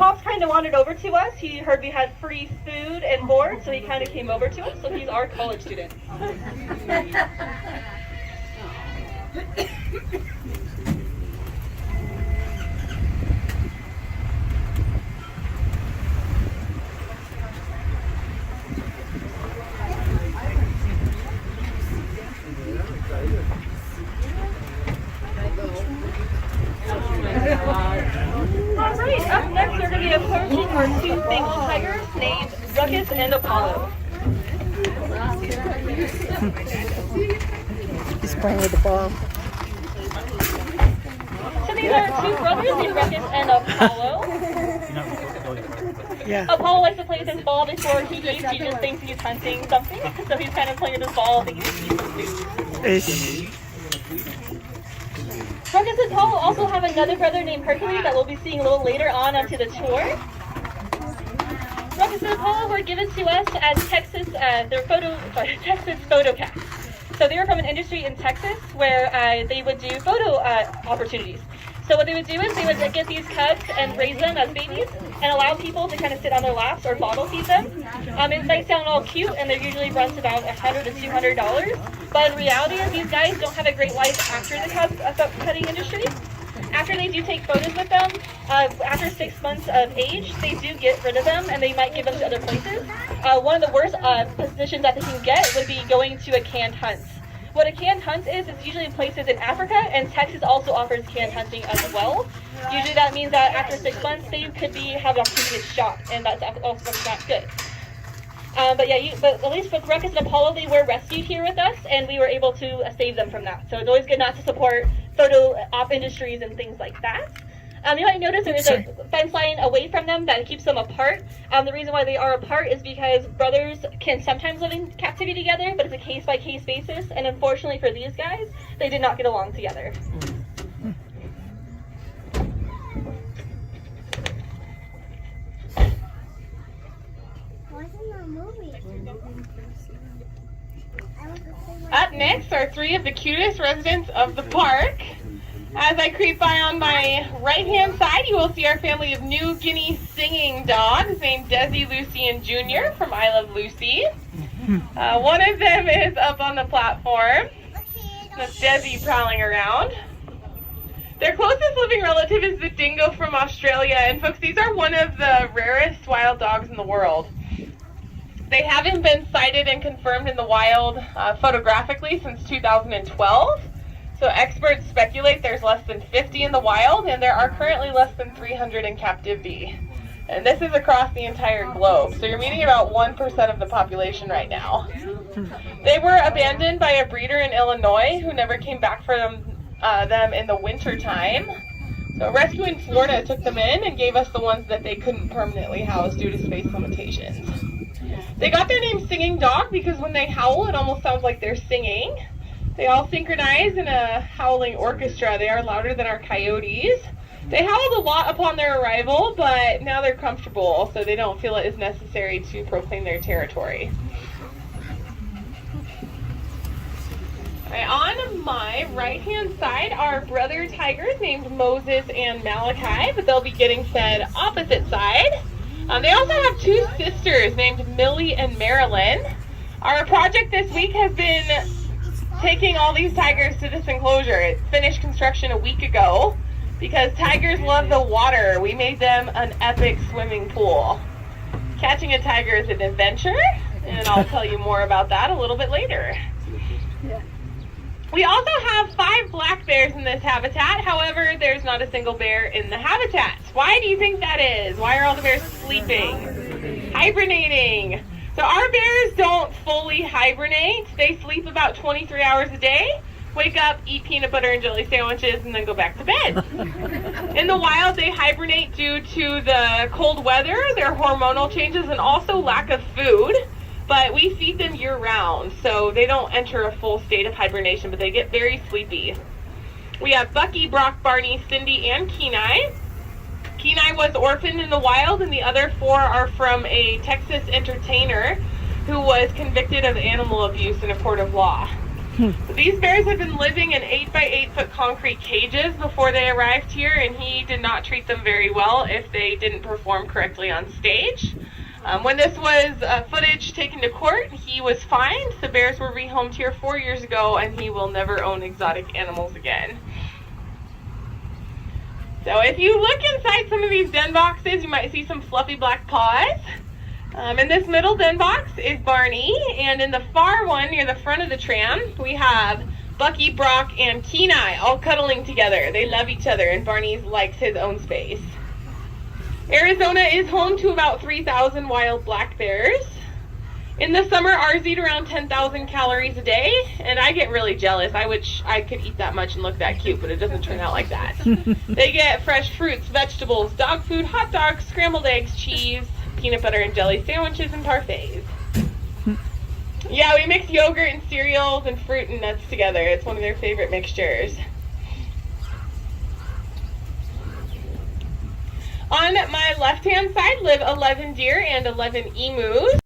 Pops kind of wandered over to us. He heard we had free food and board, so he kind of came over to us. So he's our college student. Alright, up next we're going to be approaching our two Bengal tigers named Ruckus and Apollo. He's playing with the ball. So these are two brothers named Ruckus and Apollo. Yeah. Apollo likes to play with his ball before he eats. He just thinks he's hunting something. So he's kind of playing with his ball thinking he's eating some food. Ish. Ruckus and Apollo also have another brother named Hercules that we'll be seeing a little later on onto the tour. Ruckus and Apollo were given to us as Texas photo cats. So they were from an industry in Texas where they would do photo opportunities. So what they would do is they would get these cubs and raise them as babies and allow people to kind of sit on their laps or bottle feed them. It might sound all cute, and they're usually runs about $100 to $200. But in reality, these guys don't have a great life after the cub cutting industry. After they do take photos with them, after 6 months of age, they do get rid of them and they might give them to other places. One of the worst positions that they can get would be going to a canned hunt. What a canned hunt is, it's usually in places in Africa, and Texas also offers canned hunting as well. Usually that means that after 6 months, they could have an opportunity to get shot, and that's also not good. But at least with Ruckus and Apollo, they were rescued here with us, and we were able to save them from that. So it's always good not to support photo op industries and things like that. You might notice there is a fence line away from them that keeps them apart. The reason why they are apart is because brothers can sometimes live in captivity together, but it's a case-by-case basis. And unfortunately for these guys, they did not get along together. Up next are three of the cutest residents of the park. As I creep by on my right-hand side, you will see our family of New Guinea singing dogs named Desi, Lucy, and Junior from I Love Lucy. One of them is up on the platform. That's Desi prowling around. Their closest living relative is the dingo from Australia, and folks, these are one of the rarest wild dogs in the world. They haven't been sighted and confirmed in the wild photographically since 2012. So experts speculate there's less than 50 in the wild, and there are currently less than 300 in captivity. And this is across the entire globe. So you're meeting about 1% of the population right now. They were abandoned by a breeder in Illinois who never came back for them in the winter time. So a rescue in Florida took them in and gave us the ones that they couldn't permanently house due to space limitations. They got their name Singing Dog because when they howl, it almost sounds like they're singing. They all synchronize in a howling orchestra. They are louder than our coyotes. They howled a lot upon their arrival, but now they're comfortable, so they don't feel it is necessary to proclaim their territory. Right, on my right-hand side are brother tigers named Moses and Malachi, but they'll be getting fed opposite side. They also have two sisters named Millie and Marilyn. Our project this week has been taking all these tigers to this enclosure. It finished construction a week ago because tigers love the water. We made them an epic swimming pool. Catching a tiger is an adventure, and I'll tell you more about that a little bit later. We also have 5 black bears in this habitat. However, there's not a single bear in the habitat. Why do you think that is? Why are all the bears sleeping? Hibernating. So our bears don't fully hibernate. They sleep about 23 hours a day, wake up, eat peanut butter and jelly sandwiches, and then go back to bed. In the wild, they hibernate due to the cold weather, their hormonal changes, and also lack of food. But we feed them year-round, so they don't enter a full state of hibernation, but they get very sleepy. We have Bucky, Brock, Barney, Cindy, and Kenai. Kenai was orphaned in the wild, and the other 4 are from a Texas entertainer who was convicted of animal abuse in a court of law. These bears had been living in 8-by-8-foot concrete cages before they arrived here, and he did not treat them very well if they didn't perform correctly on stage. When this was footage taken to court, he was fined. The bears were rehomed here 4 years ago, and he will never own exotic animals again. So if you look inside some of these den boxes, you might see some fluffy black paws. In this middle den box is Barney, and in the far one near the front of the tram, we have Bucky, Brock, and Kenai all cuddling together. They love each other, and Barney likes his own space. Arizona is home to about 3,000 wild black bears. In the summer, ours eat around 10,000 calories a day, and I get really jealous. I wish I could eat that much and look that cute, but it doesn't turn out like that. They get fresh fruits, vegetables, dog food, hot dogs, scrambled eggs, cheese, peanut butter and jelly sandwiches, and parfaits. Yeah, we mix yogurt and cereals and fruit and nuts together. It's one of their favorite mixtures. On my left-hand side live 11 deer and 11 emus.